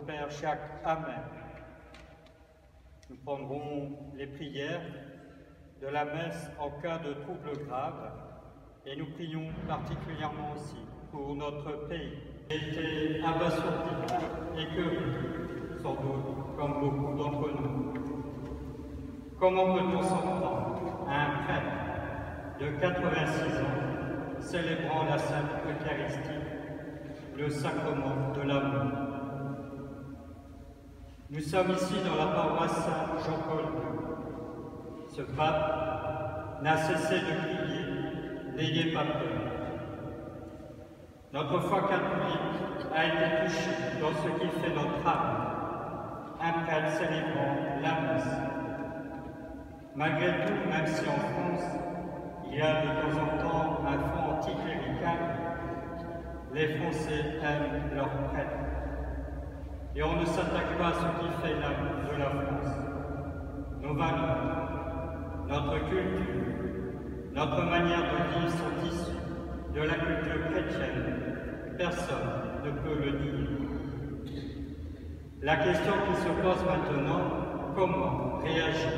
Père Jacques Hamel. Nous prendrons les prières de la messe en cas de troubles graves et nous prions particulièrement aussi pour notre pays, qui a été abasourdi et que, sans doute, comme beaucoup d'entre nous. Comment peut-on s'en prendre à un prêtre de 86 ans célébrant la Sainte Eucharistie, le sacrement de l'amour? Nous sommes ici dans la paroisse Saint-Jean-Paul II. Ce pape n'a cessé de crier « N'ayez pas peur ». Notre foi catholique a été touchée dans ce qui fait notre âme, un prêtre célébrant la messe. Malgré tout, même si en France, il y a de temps en temps un fond anticlérical, les Français aiment leurs prêtres. Et on ne s'attaque pas à ce qui fait l'âme de la France. Nos valeurs, notre culture, notre manière de vivre sont issues de la culture chrétienne. Personne ne peut le nier. La question qui se pose maintenant, comment réagir?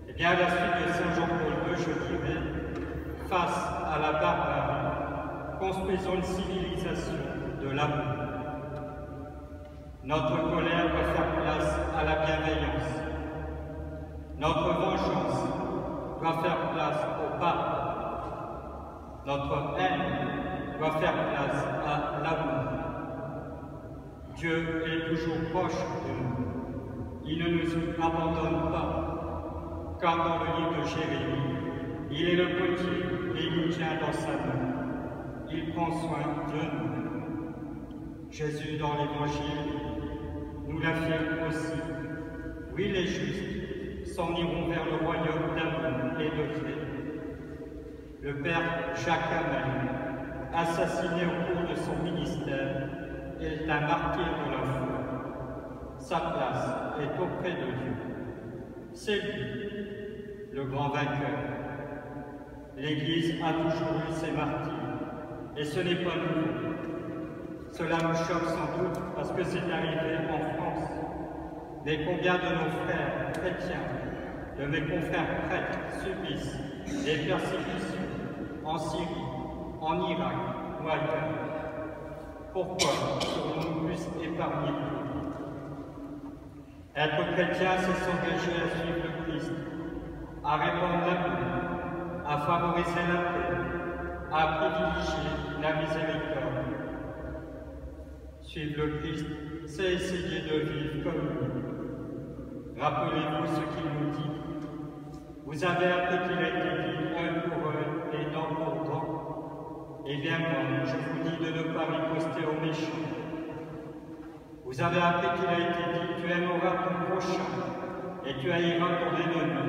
Eh bien, à la suite de Saint Jean-Paul II, je dirais, face à la barbarie, construisons une civilisation de l'amour. Notre colère doit faire place à la bienveillance. Notre vengeance doit faire place au pardon. Notre haine doit faire place à l'amour. Dieu est toujours proche de nous. Il ne nous abandonne pas. Comme dans le livre de Jérémie, il est le potier et il nous tient dans sa main. Il prend soin de nous. Jésus, dans l'Évangile, nous l'affirme aussi. Oui, les justes s'en iront vers le royaume d'amour et de paix. Le Père Jacques Hamel, assassiné au cours de son ministère, est un martyr de la foi. Sa place est auprès de Dieu. C'est lui, le grand vainqueur. L'Église a toujours eu ses martyrs, et ce n'est pas nouveau. Cela nous choque sans doute parce que c'est arrivé en France. Mais combien de nos frères chrétiens, de mes confrères prêtres, subissent des persécutions en Syrie, en Irak ou ailleurs? Pourquoi serons-nous plus épargnés? Être chrétien, c'est s'engager à suivre le Christ, à répandre l'amour, à favoriser la paix, à privilégier la miséricorde. Suivre le Christ, c'est essayer de vivre comme lui. Rappelez-vous ce qu'il nous dit. Vous avez appris qu'il a été dit œil pour œil et dent pour dent. Eh bien moi, je vous dis de ne pas riposter aux méchants. Vous avez appris qu'il a été dit tu aimeras ton prochain et tu haïras ton ennemi.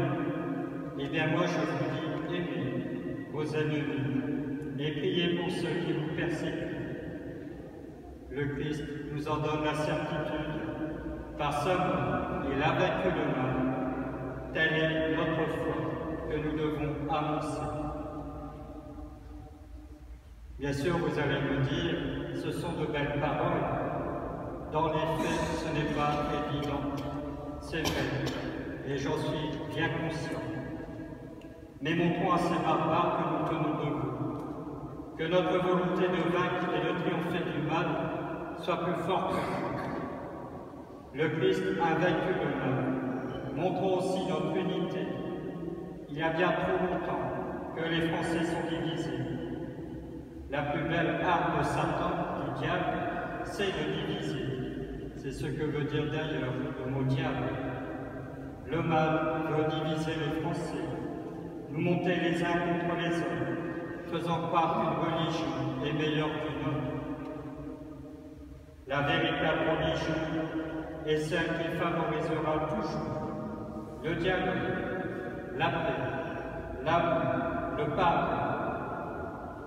Eh bien moi, je vous dis aimez vos ennemis et priez pour ceux qui vous persécutent. Le Christ nous en donne la certitude. Par ce mot, il a vaincu le mal. Telle est notre foi que nous devons annoncer. Bien sûr, vous allez me dire, ce sont de belles paroles. Dans les faits, ce n'est pas évident. C'est vrai, et j'en suis bien conscient. Mais montrons à ces barbares que nous tenons debout, que notre volonté de vaincre et de triompher du mal soit plus forte que nous. Le Christ a vaincu le mal. Montrons aussi notre unité. Il y a bien trop longtemps que les Français sont divisés. La plus belle arme de Satan, du diable, c'est de diviser. C'est ce que veut dire d'ailleurs le mot diable. Le mal veut diviser les Français, nous monter les uns contre les autres, faisant croire qu'une religion est meilleure qu'une autre. La véritable religion est celle qui favorisera toujours le dialogue, la paix, l'amour, le pardon,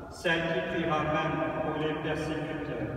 celle qui priera même pour les persécuteurs.